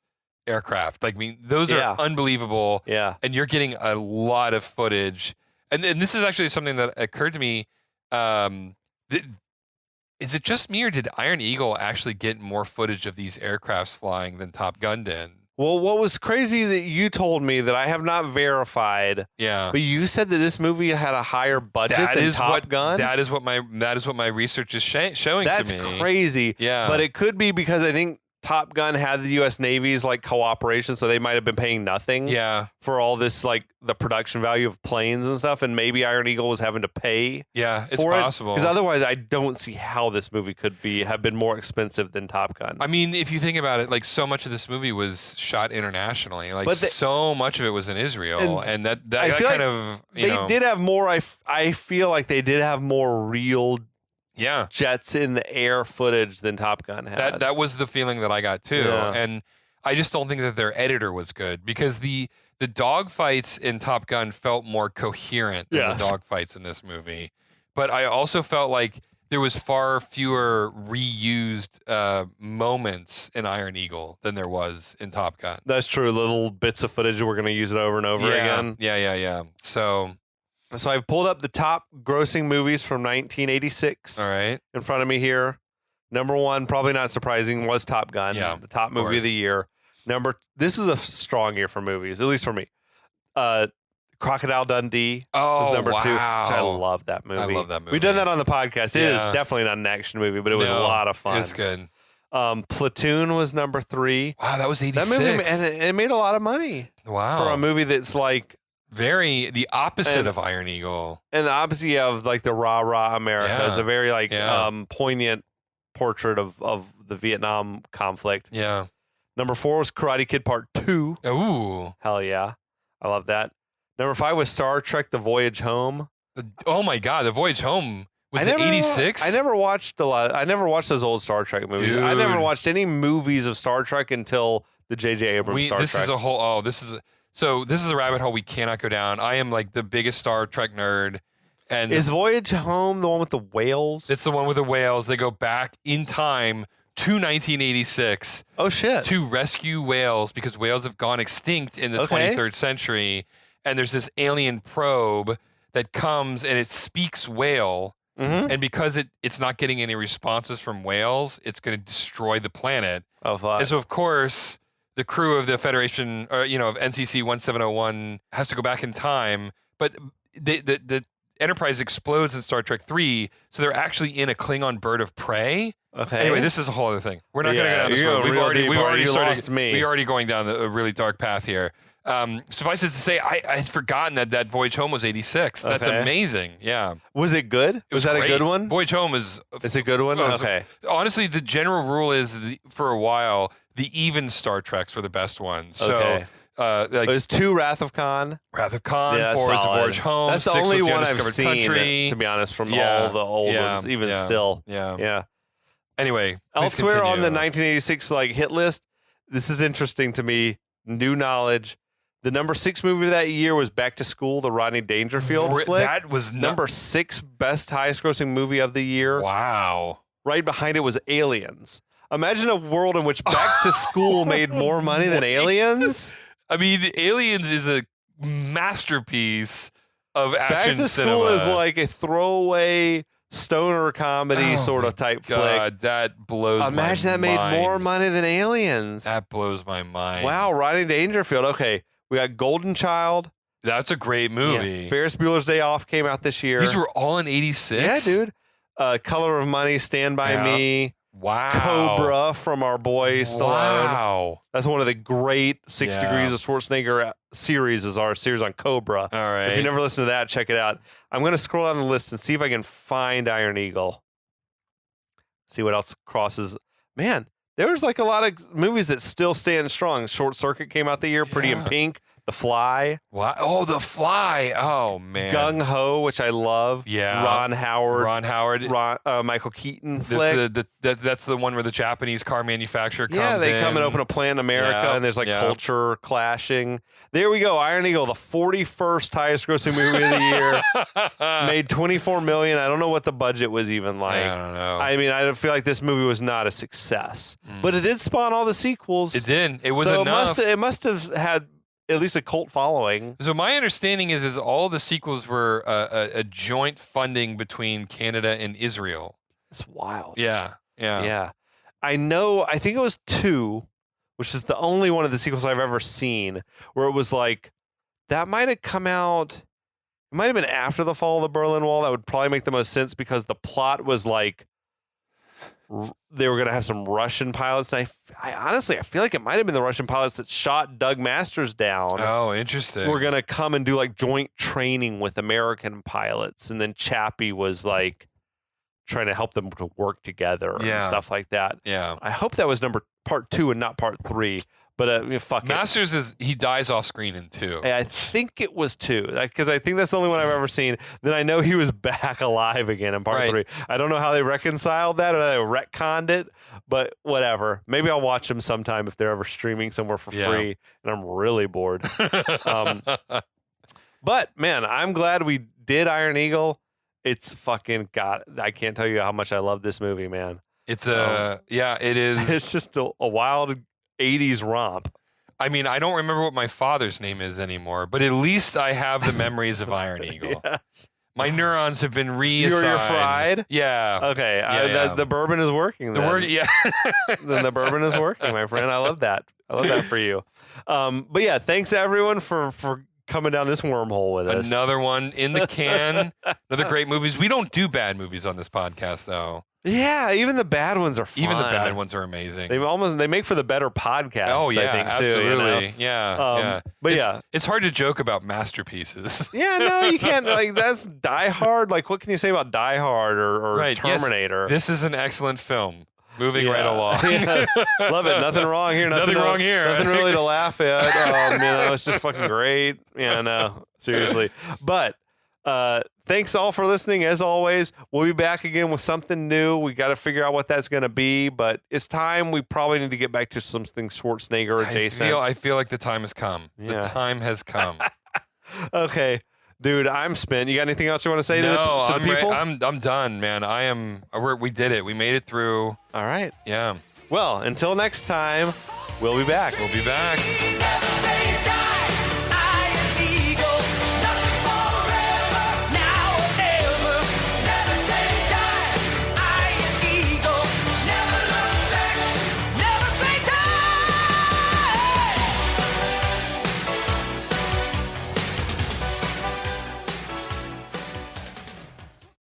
aircraft. Like, I mean, those Yeah. are unbelievable. Yeah. And you're getting a lot of footage. And this is actually something that occurred to me. Is it just me, or did Iron Eagle actually get more footage of these aircrafts flying than Top Gun did? Well, what was crazy that you told me that I have not verified, Yeah. but you said that this movie had a higher budget than Top Gun. That is what my research is showing That's to me. crazy. Yeah. But it could be because I think Top Gun had the U.S. Navy's like cooperation, so they might have been paying nothing Yeah. for all this like the production value of planes and stuff, and maybe Iron Eagle was having to pay Yeah, it's for possible. because otherwise I don't see how this movie could have been more expensive than Top Gun. I mean, if you think about it, like so much of this movie was shot internationally. Like But so much of it was in Israel, and that I that feel kind like of they did have more. I feel like they did have more real yeah. jets in the air footage than Top Gun had. That was the feeling that I got too, Yeah. and I just don't think that their editor was good because the dogfights in Top Gun felt more coherent than Yes. the dogfights in this movie. But I also felt like there was far fewer reused moments in Iron Eagle than there was in Top Gun. That's true. Little bits of footage we're going to use it over and over again. Yeah. So I've pulled up the top grossing movies from 1986 all right, in front of me here. Number one, probably not surprising, was Top Gun. Yeah, the top movie of course. the year. This is a strong year for movies, at least for me. Crocodile Dundee was number two. Which I love that movie. I love that movie. We've done that on the podcast. It is Yeah. definitely not an action movie, but it was a lot of fun. It's good. Platoon was number 3. Wow, that was 86. That movie, and it made a lot of money Wow. for a movie that's like, Very the opposite And- of Iron Eagle. and the opposite of like the rah rah America. Yeah. It's a very like Yeah. poignant portrait of the Vietnam conflict. Yeah. Number 4 was Karate Kid Part 2. Ooh. Hell yeah, I love that. Number 5 was Star Trek: The Voyage Home. Oh my God, The Voyage Home was I it never- 86? I never watched a lot. I never watched those old Star Trek movies. I never Dude. watched any movies of Star Trek until the J.J. Abrams Star This Trek. is a whole. Oh, this is a rabbit hole we cannot go down. I am like the biggest Star Trek nerd, and Is Voyage Home the one with the whales? it's the one with the whales. They go back in time to 1986 oh shit. to rescue whales because whales have gone extinct in the Okay. 23rd century, and there's this alien probe that comes and it speaks whale. Mm-hmm. And because it's not getting any responses from whales, it's going to destroy the planet. Oh fuck. And so, of course, the crew of the Federation, or of NCC 1701, has to go back in time. But the Enterprise explodes in Star Trek 3, so they're actually in a Klingon bird of prey. Okay. Anyway, this is a whole other thing. We're not going to Yeah, go down this you're road. a We've real already deep we've part. already You started. lost me. We're already going down a really dark path here. Suffice it to say, I had forgotten that Voyage Home was 86. That's Okay. amazing. Yeah, Was it good? it was that great. a good one? Voyage Home is It's a good one. Oh, so- Okay. honestly, the general rule is for a while, the even Star Treks were the best ones. Okay. So, like It was 2 Wrath of Khan. Wrath of Khan, Yeah, 4 is The solid. Voyage Home, That's the 6 only was The one I've Undiscovered seen, Country. to be honest, from Yeah, all the old yeah, ones, even yeah, still. Yeah. Yeah. Anyway, please Elsewhere on the continue. 1986 like hit list, this is interesting to me. New knowledge. The number 6 movie of that year was Back to School, the Rodney Dangerfield flick. That was Number 6 best highest grossing movie of the year. Wow. Right behind it was Aliens. Imagine a world in which Back to School made more money than Aliens. I mean, Aliens is a masterpiece of action Back to cinema. School is like a throwaway stoner comedy Oh sort my of type God, that blows flick. Imagine my that made mind. more money than Aliens. That blows my mind. Wow, Rodney Dangerfield. Okay, we got Golden Child. That's a great movie. Yeah. Ferris Bueller's Day Off came out this year. These were all in 86? yeah, dude. Color of Money, Stand By Yeah. Me, Wow. Cobra from our boy Stallone. Wow. That's one of the great 6 Yeah. Degrees of Schwarzenegger series. Is our series on Cobra. All right. If you never listened to that, check it out. I'm going to scroll down the list and see if I can find Iron Eagle. See what else crosses. Man, there was like a lot of movies that still stand strong. Short Circuit came out the year. Pretty in Yeah. Pink. The Fly. Wow. Oh, The Fly. Oh, man. Gung Ho, which I love. Yeah. Ron Howard. Ron Howard. Michael Keaton This flick. that's the one where the Japanese car manufacturer comes Yeah, they in. come and open a plant in America, Yeah, and there's like yeah. culture clashing. There we go. Iron Eagle, the 41st highest grossing movie of the year, made $24 million. I don't know what the budget was even like. I don't know. I mean, I feel like this movie was not a success, but it did spawn all the sequels. It did. It was so enough. it must have had at least a cult following. So my understanding is all the sequels were a joint funding between Canada and Israel. It's wild. Yeah. Yeah. I think it was 2, which is the only one of the sequels I've ever seen, where it was like, that might have come out, it might have been after the fall of the Berlin Wall. That would probably make the most sense because the plot was like they were going to have some Russian pilots. And I honestly, I feel like it might have been the Russian pilots that shot Doug Masters down. Oh, interesting. We're going to come and do like joint training with American pilots. And then Chappie was like trying to help them to work together and stuff like that. Yeah. I hope that was part 2 and not part 3. But fuck Masters he dies off screen in 2. I think it was 2 because I think that's the only one I've ever seen. Then I know he was back alive again in part 3. I don't know how they reconciled that or they retconned it, but whatever. Maybe I'll watch them sometime if they're ever streaming somewhere for free and I'm really bored. But man, I'm glad we did Iron Eagle. It's fucking God. I can't tell you how much I love this movie, man. It's it is. It's just a wild 80s romp. I mean, I don't remember what my father's name is anymore, but at least I have the memories of Iron Eagle. Yes. My neurons have been reassigned. You're fried? Yeah. Okay. The bourbon is working then. Then the bourbon is working, my friend. I love that. I love that for you. But yeah, thanks everyone for coming down this wormhole with us. Another one in the can. Another great movies. We don't do bad movies on this podcast, though. Yeah, even the bad ones are fun. Even the bad ones are amazing. They make for the better podcasts. Oh yeah, I think, absolutely. Too, you know? Yeah. But it's hard to joke about masterpieces. Yeah, no, you can't. Like that's Die Hard. Like, what can you say about Die Hard or Terminator? Yes, this is an excellent film. Moving right along. Yeah, love it. Nothing wrong here. Nothing wrong here. Nothing really to laugh at. It's just fucking great. Yeah, no, seriously. But thanks all for listening. As always, we'll be back again with something new. We got to figure out what that's going to be, but it's time. We probably need to get back to something Schwarzenegger adjacent. I feel like the time has come. Yeah. The time has come. Okay. Dude, I'm spent. You got anything else you want to say to the people? I'm done, man. We did it. We made it through. All right. Yeah. Well, until next time, we'll be back. We'll be back.